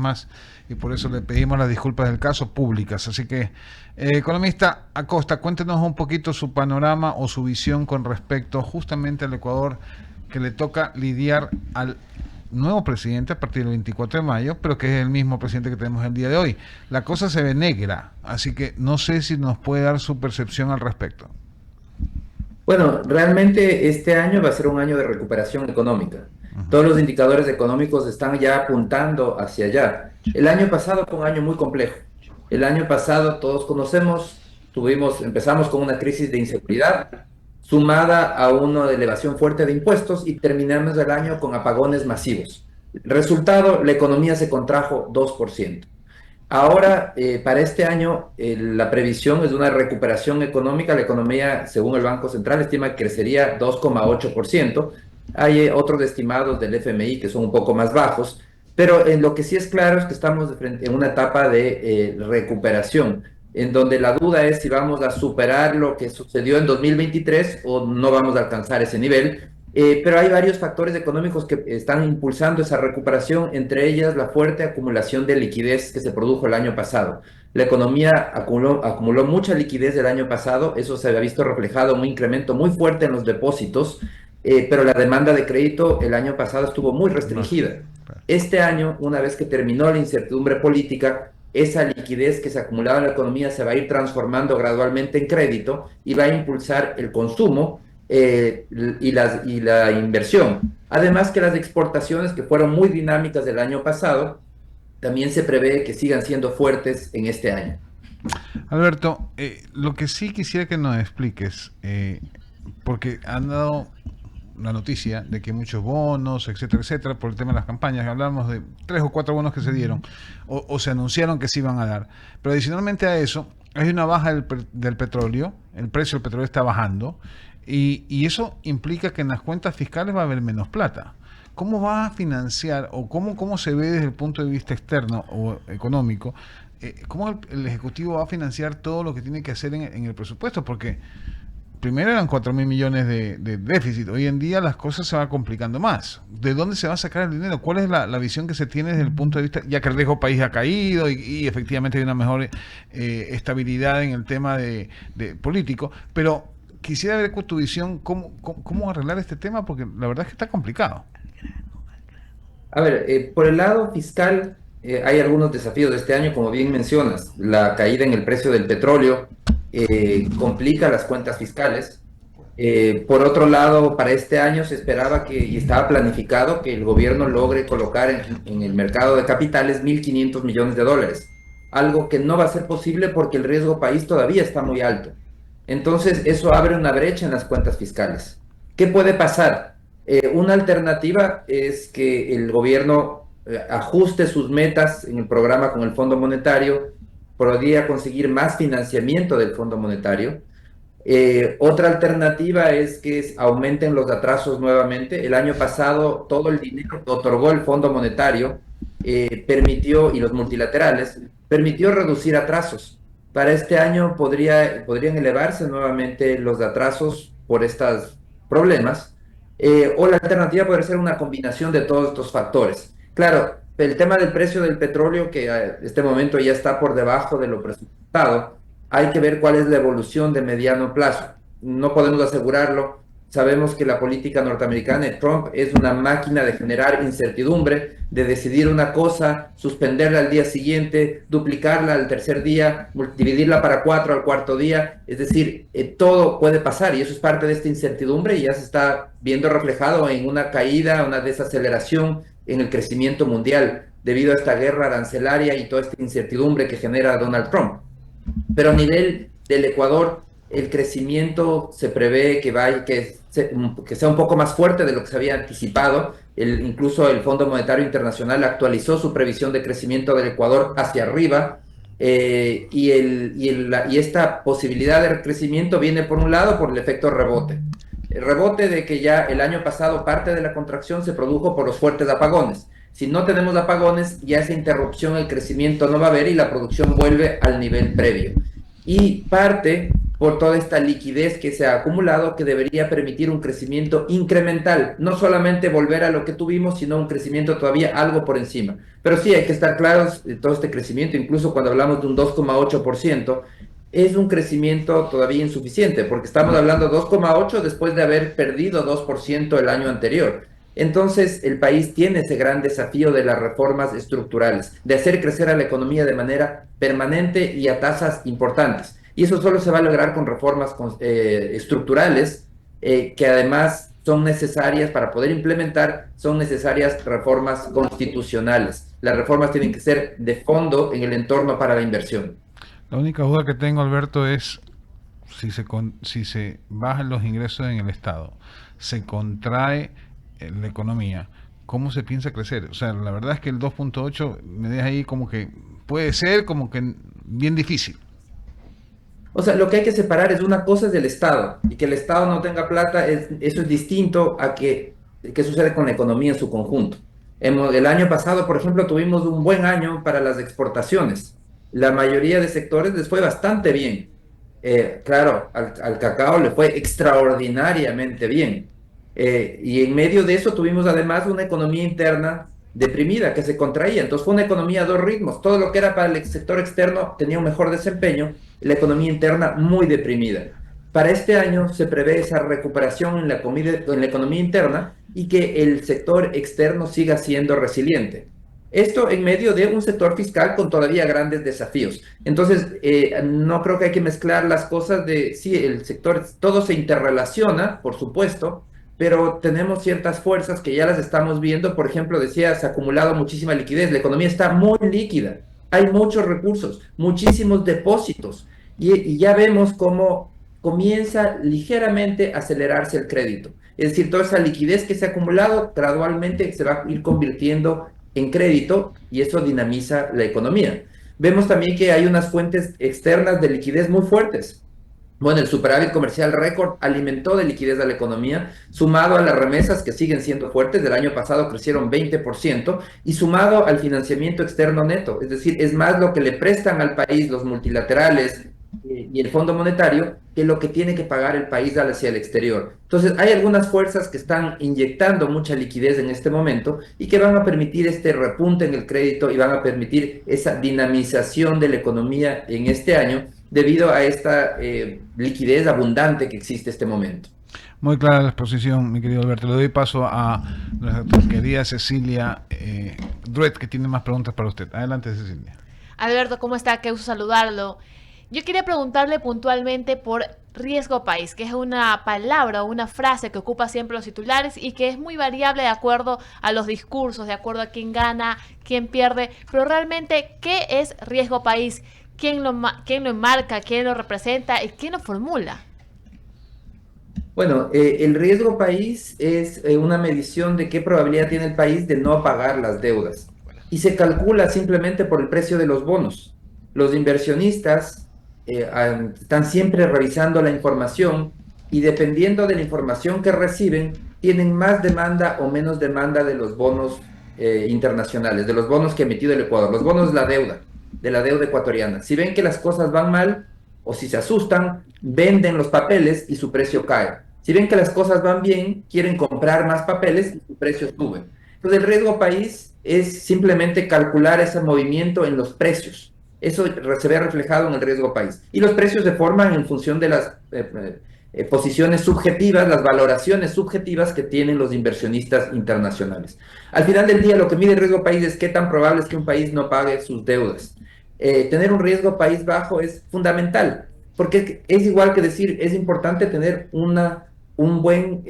más, y por eso le pedimos las disculpas del caso públicas. Así que, economista Acosta, cuéntenos un poquito su panorama o su visión con respecto justamente al Ecuador, que le toca lidiar al nuevo presidente a partir del 24 de mayo, pero que es el mismo presidente que tenemos el día de hoy. La cosa se ve negra, así que no sé si nos puede dar su percepción al respecto. Bueno, realmente este año va a ser un año de recuperación económica. Todos los indicadores económicos están ya apuntando hacia allá. El año pasado fue un año muy complejo. El año pasado todos conocemos, empezamos con una crisis de inseguridad sumada a una elevación fuerte de impuestos y terminamos el año con apagones masivos. Resultado, la economía se contrajo 2%. Ahora, para este año, la previsión es de una recuperación económica. La economía, según el Banco Central, estima que crecería 2,8%. Hay otros estimados del FMI que son un poco más bajos, pero en lo que sí es claro es que estamos en una etapa de recuperación, en donde la duda es si vamos a superar lo que sucedió en 2023 o no vamos a alcanzar ese nivel. Pero hay varios factores económicos que están impulsando esa recuperación, entre ellas la fuerte acumulación de liquidez que se produjo el año pasado. La economía acumuló mucha liquidez el año pasado, eso se había visto reflejado en un incremento muy fuerte en los depósitos, pero la demanda de crédito el año pasado estuvo muy No, restringida. claro. Este año, una vez que terminó la incertidumbre política, esa liquidez que se acumulaba en la economía se va a ir transformando gradualmente en crédito y va a impulsar el consumo y la inversión. Además que las exportaciones que fueron muy dinámicas del año pasado, también se prevé que sigan siendo fuertes en este año. Alberto, lo que sí quisiera que nos expliques, porque han dado la noticia de que muchos bonos, etcétera, etcétera, por el tema de las campañas, hablamos de 3 o 4 bonos que se dieron o se anunciaron que se iban a dar. Pero adicionalmente a eso, hay una baja del petróleo, el precio del petróleo está bajando y eso implica que en las cuentas fiscales va a haber menos plata. ¿Cómo va a financiar o cómo se ve desde el punto de vista externo o económico? ¿Cómo el Ejecutivo va a financiar todo lo que tiene que hacer en el presupuesto? Porque primero eran 4.000 millones de déficit. Hoy en día las cosas se van complicando más. ¿De dónde se va a sacar el dinero? ¿Cuál es la visión que se tiene desde el punto de vista, ya que el riesgo país ha caído y efectivamente hay una mejor estabilidad en el tema de político? Pero quisiera ver con tu visión cómo arreglar este tema, porque la verdad es que está complicado. A ver, por el lado fiscal, hay algunos desafíos de este año, como bien mencionas. La caída en el precio del petróleo complica las cuentas fiscales. Por otro lado, para este año se esperaba y estaba planificado que el gobierno logre colocar en el mercado de capitales 1.500 millones de dólares, algo que no va a ser posible porque el riesgo país todavía está muy alto. Entonces, eso abre una brecha en las cuentas fiscales. ¿Qué puede pasar? Una alternativa es que el gobierno ajuste sus metas en el programa con el Fondo Monetario, podría conseguir más financiamiento del Fondo Monetario. Otra alternativa es que aumenten los atrasos nuevamente. El año pasado todo el dinero que otorgó el Fondo Monetario permitió, y los multilaterales, permitió reducir atrasos. Para este año podrían elevarse nuevamente los atrasos por estos problemas, o la alternativa podría ser una combinación de todos estos factores. Claro, el tema del precio del petróleo, que a este momento ya está por debajo de lo presupuestado, hay que ver cuál es la evolución de mediano plazo. No podemos asegurarlo. Sabemos que la política norteamericana de Trump es una máquina de generar incertidumbre, de decidir una cosa, suspenderla al día siguiente, duplicarla al tercer día, dividirla para 4 al cuarto día. Es decir, todo puede pasar y eso es parte de esta incertidumbre y ya se está viendo reflejado en una caída, una desaceleración en el crecimiento mundial debido a esta guerra arancelaria y toda esta incertidumbre que genera Donald Trump. Pero a nivel del Ecuador, el crecimiento se prevé que sea un poco más fuerte de lo que se había anticipado. Incluso el Fondo Monetario Internacional actualizó su previsión de crecimiento del Ecuador hacia arriba. Y esta posibilidad de crecimiento viene por un lado por el efecto rebote. El rebote de que ya el año pasado parte de la contracción se produjo por los fuertes apagones. Si no tenemos apagones, ya esa interrupción, el crecimiento no va a haber y la producción vuelve al nivel previo. Y parte por toda esta liquidez que se ha acumulado que debería permitir un crecimiento incremental, no solamente volver a lo que tuvimos, sino un crecimiento todavía algo por encima. Pero sí, hay que estar claros de todo este crecimiento, incluso cuando hablamos de un 2,8%, es un crecimiento todavía insuficiente, porque estamos hablando de 2,8 después de haber perdido 2% el año anterior. Entonces, el país tiene ese gran desafío de las reformas estructurales, de hacer crecer a la economía de manera permanente y a tasas importantes. Y eso solo se va a lograr con reformas estructurales que además son necesarias para poder implementar, son necesarias reformas constitucionales. Las reformas tienen que ser de fondo en el entorno para la inversión. La única duda que tengo, Alberto, es si se bajan los ingresos en el Estado, se contrae la economía, ¿cómo se piensa crecer? O sea, la verdad es que el 2,8 me deja ahí como que puede ser como que bien difícil. O sea, lo que hay que separar es una cosa es del Estado y que el Estado no tenga plata, eso es distinto a que sucede con la economía en su conjunto. El año pasado, por ejemplo, tuvimos un buen año para las exportaciones. La mayoría de sectores les fue bastante bien. Claro, al cacao le fue extraordinariamente bien. Y en medio de eso tuvimos además una economía interna deprimida que se contraía. Entonces fue una economía a dos ritmos. Todo lo que era para el sector externo tenía un mejor desempeño, la economía interna muy deprimida. Para este año se prevé esa recuperación en la economía interna y que el sector externo siga siendo resiliente. Esto en medio de un sector fiscal con todavía grandes desafíos. Entonces, no creo que hay que mezclar las cosas de, sí, el sector, todo se interrelaciona, por supuesto, pero tenemos ciertas fuerzas que ya las estamos viendo. Por ejemplo, decía, se ha acumulado muchísima liquidez, la economía está muy líquida, hay muchos recursos, muchísimos depósitos, y ya vemos cómo comienza ligeramente a acelerarse el crédito. Es decir, toda esa liquidez que se ha acumulado gradualmente se va a ir convirtiendo en crédito y eso dinamiza la economía. Vemos también que hay unas fuentes externas de liquidez muy fuertes. Bueno, el superávit comercial récord alimentó de liquidez a la economía, sumado a las remesas que siguen siendo fuertes, del año pasado crecieron 20%, y sumado al financiamiento externo neto, es decir, es más lo que le prestan al país los multilaterales y el Fondo Monetario que lo que tiene que pagar el país hacia el exterior. Entonces, hay algunas fuerzas que están inyectando mucha liquidez en este momento y que van a permitir este repunte en el crédito y van a permitir esa dinamización de la economía en este año debido a esta liquidez abundante que existe en este momento. Muy clara la exposición, mi querido Alberto. Le doy paso a nuestra querida Cecilia Druet, que tiene más preguntas para usted. Adelante, Cecilia. Alberto, ¿cómo está? Qué gusto saludarlo. Yo quería preguntarle puntualmente por riesgo país, que es una palabra o una frase que ocupa siempre los titulares y que es muy variable de acuerdo a los discursos, de acuerdo a quién gana, quién pierde, pero realmente, ¿qué es riesgo país? ¿Quién lo enmarca? ¿Quién lo representa? ¿Y quién lo formula? Bueno, el riesgo país es una medición de qué probabilidad tiene el país de no pagar las deudas. Y se calcula simplemente por el precio de los bonos. Los inversionistas están siempre revisando la información y dependiendo de la información que reciben, tienen más demanda o menos demanda de los bonos internacionales, de los bonos que ha emitido el Ecuador. Los bonos de la deuda ecuatoriana. Si ven que las cosas van mal o si se asustan, venden los papeles y su precio cae. Si ven que las cosas van bien, quieren comprar más papeles y su precio sube. Entonces el riesgo país es simplemente calcular ese movimiento en los precios. Eso se ve reflejado en el riesgo país. Y los precios se forman en función de las posiciones subjetivas, las valoraciones subjetivas que tienen los inversionistas internacionales. Al final del día, lo que mide el riesgo país es qué tan probable es que un país no pague sus deudas. Tener un riesgo país bajo es fundamental, porque es igual que decir, es importante tener una buena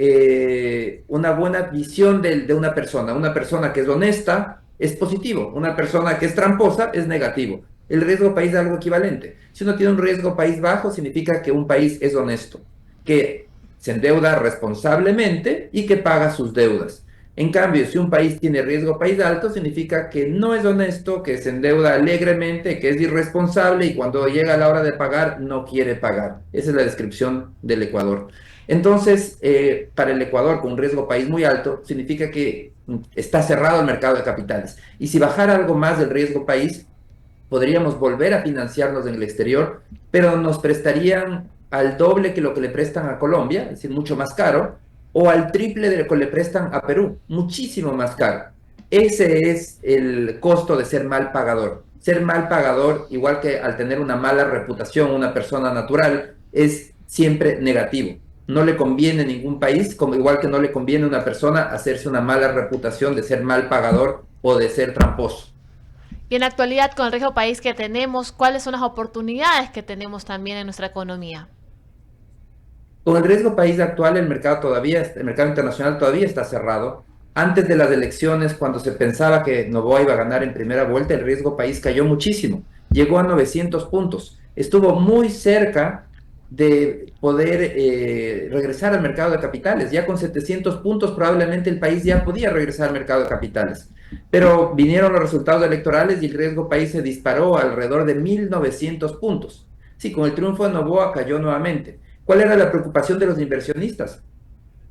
visión de una persona. Una persona que es honesta es positivo, una persona que es tramposa es negativo. El riesgo país es algo equivalente. Si uno tiene un riesgo país bajo, significa que un país es honesto, que se endeuda responsablemente y que paga sus deudas. En cambio, si un país tiene riesgo país alto, significa que no es honesto, que se endeuda alegremente, que es irresponsable y cuando llega la hora de pagar, no quiere pagar. Esa es la descripción del Ecuador. Entonces, para el Ecuador, con un riesgo país muy alto, significa que está cerrado el mercado de capitales. Y si bajara algo más del riesgo país, podríamos volver a financiarnos en el exterior, pero nos prestarían al doble que lo que le prestan a Colombia, es decir, mucho más caro, o al triple de lo que le prestan a Perú, muchísimo más caro. Ese es el costo de ser mal pagador. Ser mal pagador, igual que al tener una mala reputación, una persona natural, es siempre negativo. No le conviene a ningún país, como igual que no le conviene a una persona hacerse una mala reputación de ser mal pagador o de ser tramposo. Y en la actualidad, con el riesgo país que tenemos, ¿cuáles son las oportunidades que tenemos también en nuestra economía? Con el riesgo país actual, el mercado internacional todavía está cerrado. Antes de las elecciones, cuando se pensaba que Noboa iba a ganar en primera vuelta, el riesgo país cayó muchísimo. Llegó a 900 puntos. Estuvo muy cerca de poder regresar al mercado de capitales. Ya con 700 puntos probablemente el país ya podía regresar al mercado de capitales. Pero vinieron los resultados electorales y el riesgo país se disparó alrededor de 1900 puntos. Sí, con el triunfo de Noboa cayó nuevamente. ¿Cuál era la preocupación de los inversionistas?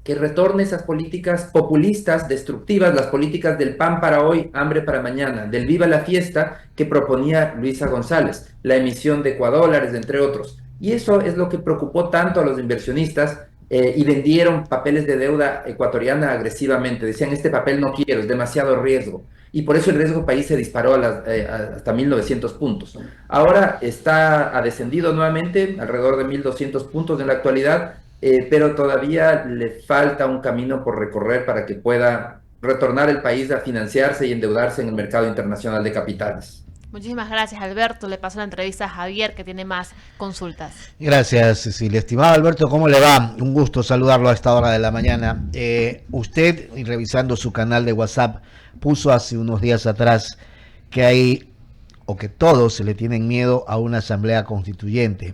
Que retorne esas políticas populistas, destructivas, las políticas del pan para hoy, hambre para mañana, del viva la fiesta que proponía Luisa González, la emisión de ecuadólares, entre otros. Y eso es lo que preocupó tanto a los inversionistas y vendieron papeles de deuda ecuatoriana agresivamente. Decían, este papel no quiero, es demasiado riesgo. Y por eso el riesgo país se disparó hasta 1900 puntos. Ahora ha descendido nuevamente, alrededor de 1200 puntos en la actualidad, pero todavía le falta un camino por recorrer para que pueda retornar el país a financiarse y endeudarse en el mercado internacional de capitales. Muchísimas gracias, Alberto. Le paso la entrevista a Javier, que tiene más consultas. Gracias, Cecilia. Estimado Alberto, ¿cómo le va? Un gusto saludarlo a esta hora de la mañana. Usted, revisando su canal de WhatsApp, puso hace unos días atrás que hay, o que todos se le tienen miedo a una asamblea constituyente.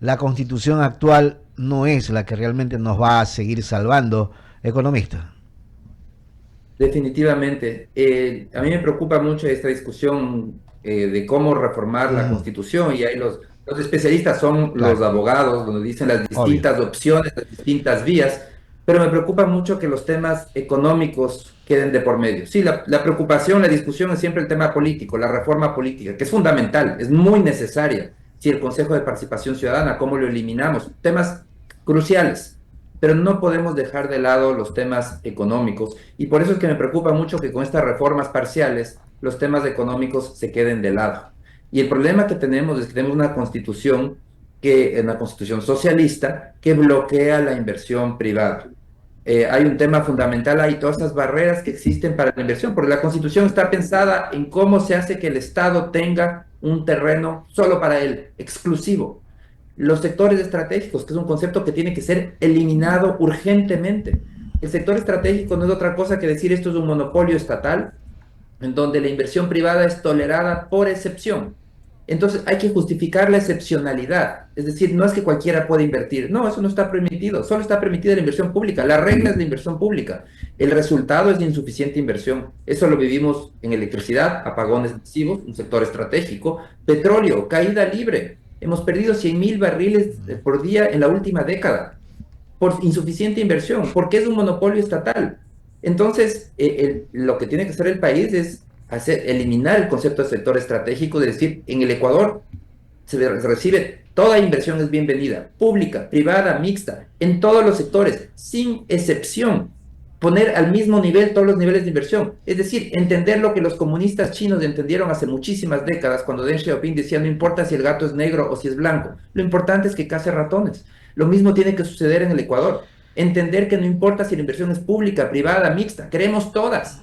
La constitución actual no es la que realmente nos va a seguir salvando, economista. Definitivamente. A mí me preocupa mucho esta discusión de cómo reformar la Constitución, y ahí los especialistas son los abogados, donde dicen las distintas opciones, las distintas vías, pero me preocupa mucho que los temas económicos queden de por medio. Sí, la preocupación, la discusión es siempre el tema político, la reforma política, que es fundamental, es muy necesaria. Si el Consejo de Participación Ciudadana, ¿cómo lo eliminamos? Temas cruciales, pero no podemos dejar de lado los temas económicos, y por eso es que me preocupa mucho que con estas reformas parciales los temas económicos se queden de lado. Y el problema que tenemos es que tenemos una constitución socialista que bloquea la inversión privada. Hay un tema fundamental ahí, todas esas barreras que existen para la inversión, porque la constitución está pensada en cómo se hace que el Estado tenga un terreno solo para él, exclusivo. Los sectores estratégicos, que es un concepto que tiene que ser eliminado urgentemente. El sector estratégico no es otra cosa que decir esto es un monopolio estatal, en donde la inversión privada es tolerada por excepción. Entonces hay que justificar la excepcionalidad, es decir, no es que cualquiera pueda invertir, no, eso no está permitido, solo está permitida la inversión pública, la regla es la inversión pública, el resultado es de insuficiente inversión, eso lo vivimos en electricidad, apagones masivos, un sector estratégico, petróleo, caída libre, hemos perdido 100,000 barriles por día en la última década, por insuficiente inversión, porque es un monopolio estatal. Entonces, lo que tiene que hacer el país es eliminar el concepto de sector estratégico, de decir, en el Ecuador se recibe, toda inversión es bienvenida, pública, privada, mixta, en todos los sectores, sin excepción. Poner al mismo nivel todos los niveles de inversión, es decir, entender lo que los comunistas chinos entendieron hace muchísimas décadas, cuando Deng Xiaoping decía, no importa si el gato es negro o si es blanco, lo importante es que case ratones. Lo mismo tiene que suceder en el Ecuador. Entender que no importa si la inversión es pública, privada, mixta, queremos todas,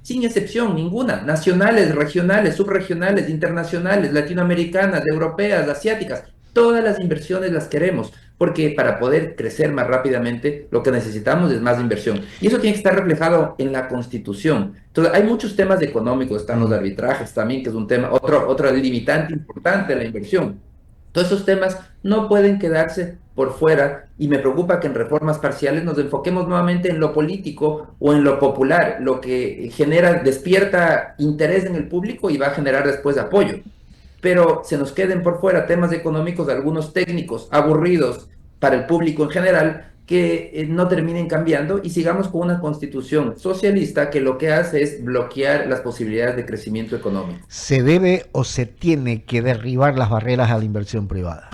sin excepción ninguna, nacionales, regionales, subregionales, internacionales, latinoamericanas, europeas, asiáticas, todas las inversiones las queremos, porque para poder crecer más rápidamente lo que necesitamos es más inversión, y eso tiene que estar reflejado en la Constitución. Entonces hay muchos temas económicos, están los arbitrajes también, que es un tema, otra limitante importante de la inversión. Todos esos temas no pueden quedarse por fuera, y me preocupa que en reformas parciales nos enfoquemos nuevamente en lo político o en lo popular, lo que despierta interés en el público y va a generar después apoyo. Pero se nos queden por fuera temas económicos, algunos técnicos, aburridos para el público en general, que no terminen cambiando, y sigamos con una constitución socialista que lo que hace es bloquear las posibilidades de crecimiento económico. ¿Se debe o se tiene que derribar las barreras a la inversión privada?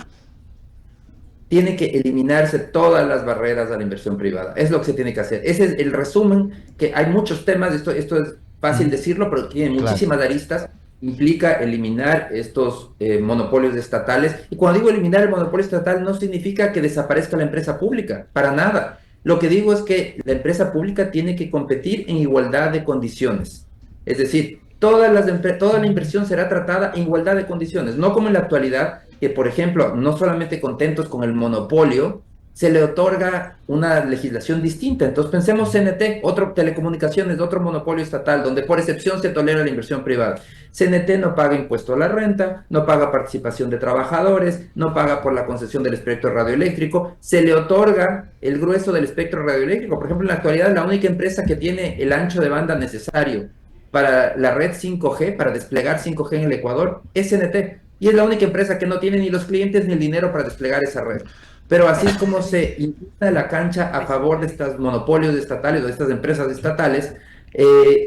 tiene que eliminarse todas las barreras a la inversión privada. Es lo que se tiene que hacer. Ese es el resumen, que hay muchos temas, esto es fácil decirlo, pero tiene muchísimas aristas. Implica eliminar estos monopolios estatales. Y cuando digo eliminar el monopolio estatal, no significa que desaparezca la empresa pública, para nada. Lo que digo es que la empresa pública tiene que competir en igualdad de condiciones. Es decir, toda la inversión será tratada en igualdad de condiciones, no como en la actualidad, que por ejemplo, no solamente contentos con el monopolio, se le otorga una legislación distinta. Entonces pensemos CNT, otro telecomunicaciones, otro monopolio estatal, donde por excepción se tolera la inversión privada. CNT no paga impuesto a la renta, no paga participación de trabajadores, no paga por la concesión del espectro radioeléctrico, se le otorga el grueso del espectro radioeléctrico. Por ejemplo, en la actualidad la única empresa que tiene el ancho de banda necesario para la red 5G, para desplegar 5G en el Ecuador, es CNT. Y es la única empresa que no tiene ni los clientes ni el dinero para desplegar esa red. Pero así es como se invita la cancha a favor de estos monopolios estatales o de estas empresas estatales,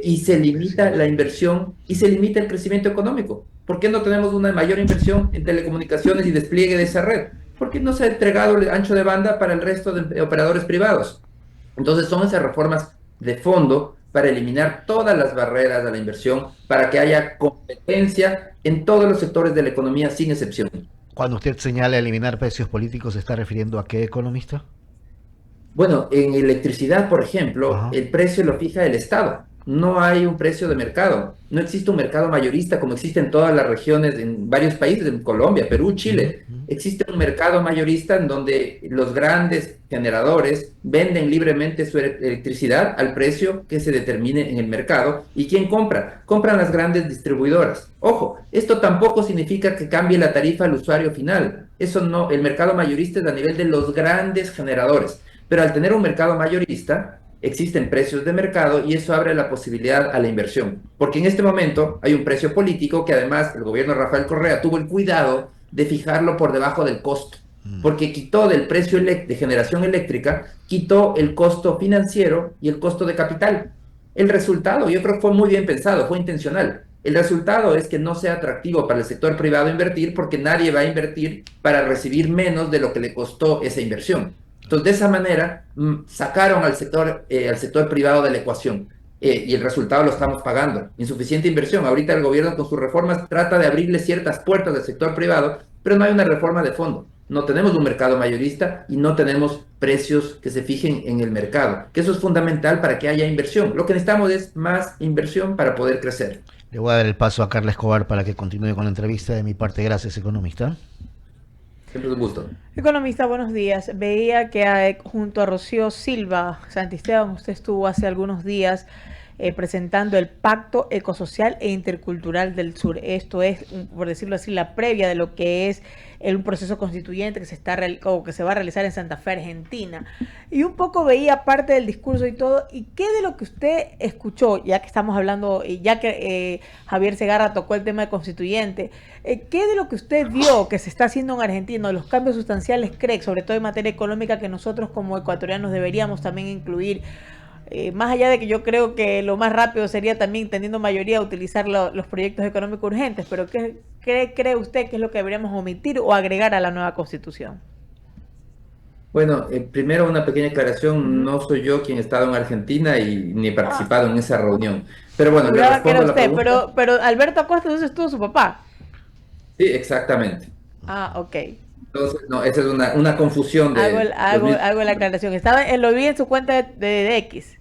y se limita la inversión y se limita el crecimiento económico. ¿Por qué no tenemos una mayor inversión en telecomunicaciones y despliegue de esa red? ¿Por qué no se ha entregado el ancho de banda para el resto de operadores privados? Entonces son esas reformas de fondo para eliminar todas las barreras a la inversión, para que haya competencia en todos los sectores de la economía sin excepción. Cuando usted señala eliminar precios políticos, ¿se está refiriendo a qué, economista? Bueno, en electricidad, por ejemplo, el precio lo fija el Estado. No hay un precio de mercado. No existe un mercado mayorista como existe en todas las regiones, en varios países, en Colombia, Perú, Chile. Existe un mercado mayorista en donde los grandes generadores venden libremente su electricidad al precio que se determine en el mercado. ¿Y quién compra? Compran las grandes distribuidoras. Ojo, esto tampoco significa que cambie la tarifa al usuario final. Eso no, el mercado mayorista es a nivel de los grandes generadores. Pero al tener un mercado mayorista, existen precios de mercado y eso abre la posibilidad a la inversión. Porque en este momento hay un precio político que además el gobierno de Rafael Correa tuvo el cuidado de fijarlo por debajo del costo. Porque quitó del precio de generación eléctrica, quitó el costo financiero y el costo de capital. El resultado, yo creo que fue muy bien pensado, fue intencional. El resultado es que no sea atractivo para el sector privado invertir, porque nadie va a invertir para recibir menos de lo que le costó esa inversión. Entonces, de esa manera, sacaron al sector privado de la ecuación, y el resultado lo estamos pagando. Insuficiente inversión. Ahorita el gobierno con sus reformas trata de abrirle ciertas puertas al sector privado, pero no hay una reforma de fondo. No tenemos un mercado mayorista y no tenemos precios que se fijen en el mercado, que eso es fundamental para que haya inversión. Lo que necesitamos es más inversión para poder crecer. Le voy a dar el paso a Carla Escobar para que continúe con la entrevista. De mi parte, gracias, economista. Siempre un gusto. Economista, buenos días. Veía que junto a Rocío Silva Santisteban, usted estuvo hace algunos días presentando el Pacto Ecosocial e Intercultural del Sur. Esto es, por decirlo así, la previa de lo que es un proceso constituyente que se va a realizar en Santa Fe, Argentina. Y un poco veía parte del discurso y todo. ¿Y qué de lo que usted escuchó, ya que estamos hablando, y ya que Javier Segarra tocó el tema de constituyente, qué de lo que usted vio que se está haciendo en Argentina, los cambios sustanciales cree, sobre todo en materia económica, que nosotros como ecuatorianos deberíamos también incluir? Más allá de que yo creo que lo más rápido sería también, teniendo mayoría, utilizar los proyectos económicos urgentes, pero ¿qué cree usted que es lo que deberíamos omitir o agregar a la nueva Constitución? Bueno, primero una pequeña aclaración. No soy yo quien ha estado en Argentina y ni he participado en esa reunión. Pero bueno, le respondo a la pregunta. Pero Alberto Acosta, entonces estuvo su papá. Sí, exactamente. Ah, ok. Entonces, no, esa es una confusión de... Hago la aclaración. Lo vi en su cuenta de X.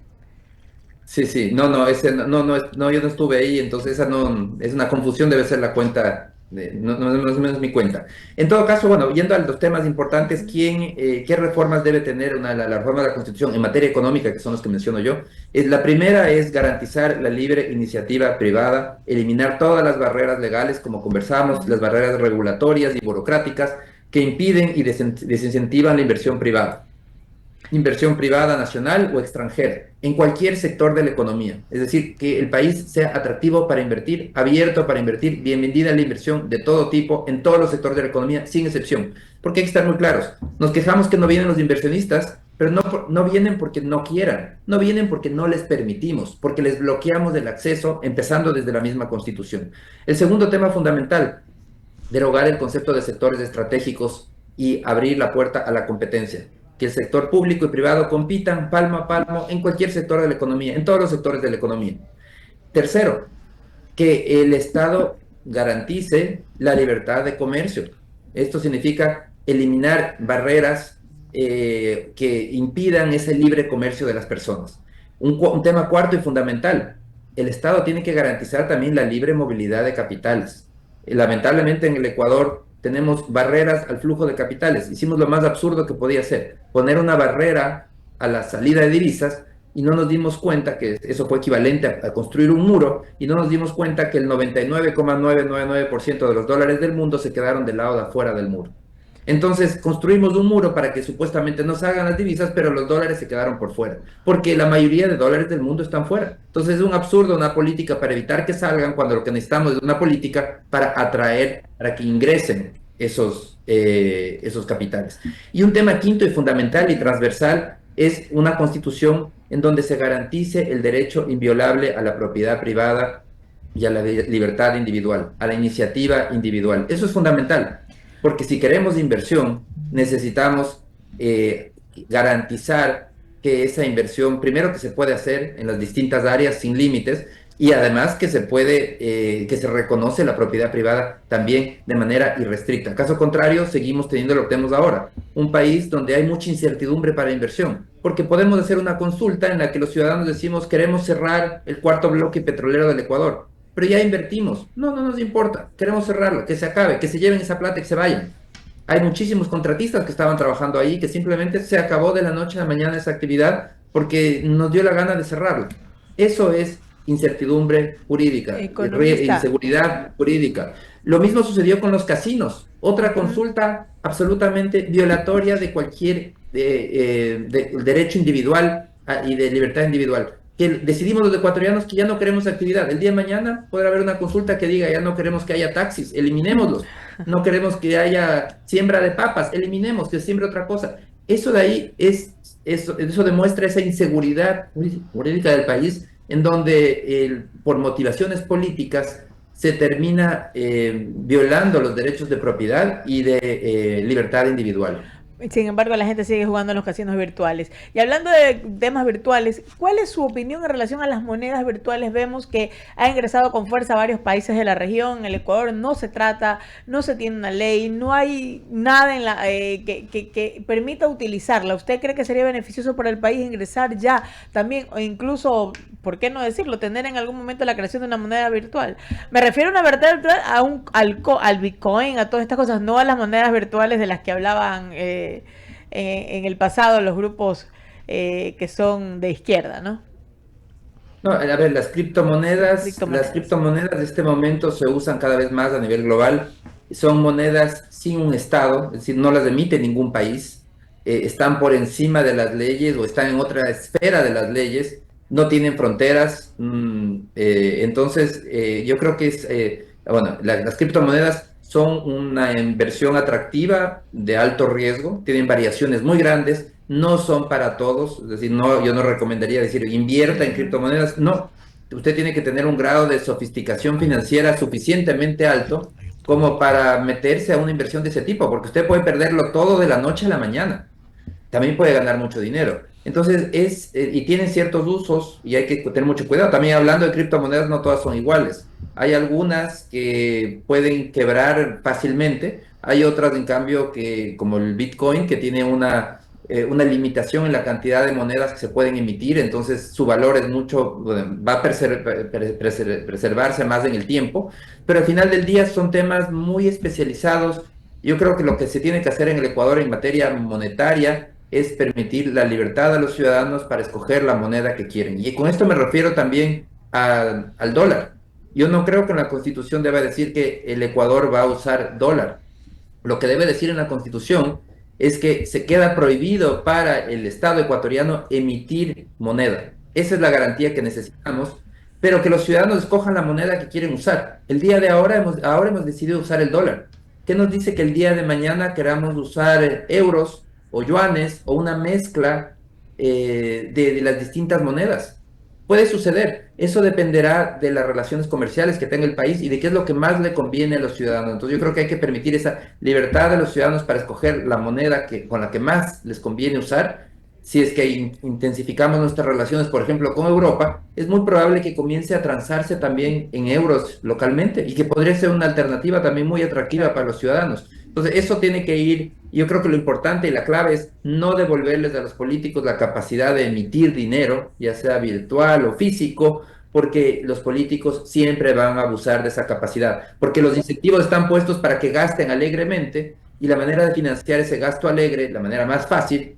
Sí, yo no estuve ahí, entonces esa no es una confusión, debe ser la cuenta, no es mi cuenta. En todo caso, bueno, yendo a los temas importantes, ¿qué reformas debe tener la reforma de la Constitución en materia económica, que son los que menciono yo? La primera es garantizar la libre iniciativa privada, eliminar todas las barreras legales, como conversamos, las barreras regulatorias y burocráticas que impiden y desincentivan la inversión privada nacional o extranjera, en cualquier sector de la economía. Es decir, que el país sea atractivo para invertir, abierto para invertir, bienvenida a la inversión de todo tipo, en todos los sectores de la economía, sin excepción. Porque hay que estar muy claros. Nos quejamos que no vienen los inversionistas, pero no vienen porque no quieran, no vienen porque no les permitimos, porque les bloqueamos el acceso, empezando desde la misma Constitución. El segundo tema fundamental, derogar el concepto de sectores estratégicos y abrir la puerta a la competencia. Que el sector público y privado compitan palmo a palmo en cualquier sector de la economía, en todos los sectores de la economía. Tercero, que el Estado garantice la libertad de comercio. Esto significa eliminar barreras que impidan ese libre comercio de las personas. Un tema cuarto y fundamental, el Estado tiene que garantizar también la libre movilidad de capitales. Lamentablemente en el Ecuador tenemos barreras al flujo de capitales. Hicimos lo más absurdo que podía ser, poner una barrera a la salida de divisas, y no nos dimos cuenta que eso fue equivalente a construir un muro, y no nos dimos cuenta que el 99,999% de los dólares del mundo se quedaron del lado de afuera del muro. Entonces construimos un muro para que supuestamente no salgan las divisas, pero los dólares se quedaron por fuera, porque la mayoría de dólares del mundo están fuera. Entonces es un absurdo una política para evitar que salgan, cuando lo que necesitamos es una política para atraer, para que ingresen esos capitales. Y un tema quinto y fundamental y transversal es una constitución en donde se garantice el derecho inviolable a la propiedad privada y a la libertad individual, a la iniciativa individual. Eso es fundamental, porque si queremos inversión, necesitamos garantizar que esa inversión, primero, que se puede hacer en las distintas áreas sin límites, y además que se puede, que se reconoce la propiedad privada también de manera irrestricta. Caso contrario, seguimos teniendo lo que tenemos ahora, un país donde hay mucha incertidumbre para inversión, porque podemos hacer una consulta en la que los ciudadanos decimos: queremos cerrar el cuarto bloque petrolero del Ecuador, pero ya invertimos. No nos importa, queremos cerrarlo, que se acabe, que se lleven esa plata y que se vayan. Hay muchísimos contratistas que estaban trabajando ahí, que simplemente se acabó de la noche a la mañana esa actividad porque nos dio la gana de cerrarlo. Eso es incertidumbre jurídica, inseguridad jurídica. Lo mismo sucedió con los casinos, otra consulta absolutamente violatoria de cualquier derecho individual y de libertad individual. Que decidimos los ecuatorianos que ya no queremos actividad. El día de mañana podrá haber una consulta que diga: ya no queremos que haya taxis, eliminémoslos. No queremos que haya siembra de papas, eliminemos, que siembre otra cosa. Eso de ahí eso demuestra esa inseguridad jurídica del país, en donde por motivaciones políticas se termina violando los derechos de propiedad y de libertad individual. Sin embargo, la gente sigue jugando en los casinos virtuales. Y hablando de temas virtuales, ¿cuál es su opinión en relación a las monedas virtuales? Vemos que ha ingresado con fuerza a varios países de la región. En el Ecuador no se tiene una ley, no hay nada en que permita utilizarla. ¿Usted cree que sería beneficioso para el país ingresar ya también, o incluso, por qué no decirlo, tener en algún momento la creación de una moneda virtual? Me refiero a una moneda virtual, al Bitcoin, a todas estas cosas, no a las monedas virtuales de las que hablaban en el pasado los grupos que son de izquierda, ¿no? No, a ver, las criptomonedas de este momento se usan cada vez más a nivel global. Son monedas sin un estado, es decir, no las emite ningún país, están por encima de las leyes o están en otra esfera de las leyes, no tienen fronteras. Entonces, yo creo que las criptomonedas son una inversión atractiva de alto riesgo, tienen variaciones muy grandes, no son para todos. Es decir, yo no recomendaría decir invierta en criptomonedas. No, usted tiene que tener un grado de sofisticación financiera suficientemente alto como para meterse a una inversión de ese tipo, porque usted puede perderlo todo de la noche a la mañana, también puede ganar mucho dinero. Entonces y tienen ciertos usos y hay que tener mucho cuidado. También, hablando de criptomonedas, no todas son iguales. Hay algunas que pueden quebrar fácilmente, hay otras, en cambio, como el Bitcoin, que tiene una limitación en la cantidad de monedas que se pueden emitir, entonces su valor va a preservarse más en el tiempo, pero al final del día son temas muy especializados. Yo creo que lo que se tiene que hacer en el Ecuador en materia monetaria es permitir la libertad a los ciudadanos para escoger la moneda que quieren. Y con esto me refiero también al dólar. Yo no creo que en la Constitución deba decir que el Ecuador va a usar dólar. Lo que debe decir en la Constitución es que se queda prohibido para el Estado ecuatoriano emitir moneda. Esa es la garantía que necesitamos, pero que los ciudadanos escojan la moneda que quieren usar. El día de ahora hemos decidido usar el dólar. ¿Qué nos dice que el día de mañana queramos usar euros o yuanes o una mezcla de las distintas monedas? Puede suceder, eso dependerá de las relaciones comerciales que tenga el país y de qué es lo que más le conviene a los ciudadanos. Entonces yo creo que hay que permitir esa libertad de los ciudadanos para escoger la moneda con la que más les conviene usar. Si es que intensificamos nuestras relaciones, por ejemplo, con Europa, es muy probable que comience a transarse también en euros localmente y que podría ser una alternativa también muy atractiva para los ciudadanos. Entonces, eso tiene que ir, yo creo que lo importante y la clave es no devolverles a los políticos la capacidad de emitir dinero, ya sea virtual o físico, porque los políticos siempre van a abusar de esa capacidad, porque los incentivos están puestos para que gasten alegremente y la manera de financiar ese gasto alegre, la manera más fácil,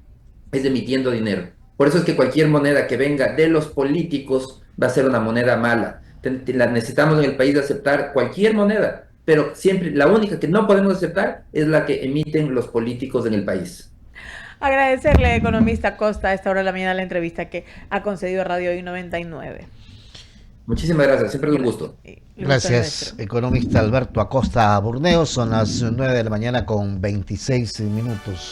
es emitiendo dinero. Por eso es que cualquier moneda que venga de los políticos va a ser una moneda mala. La necesitamos en el país de aceptar cualquier moneda, pero siempre la única que no podemos aceptar es la que emiten los políticos en el país. Agradecerle, economista Costa, a esta hora de la mañana la entrevista que ha concedido Radio Hoy 99. Muchísimas gracias, siempre es un gusto. Gracias, economista Alberto Acosta Burneo. Son las 9 de la mañana con 26 minutos.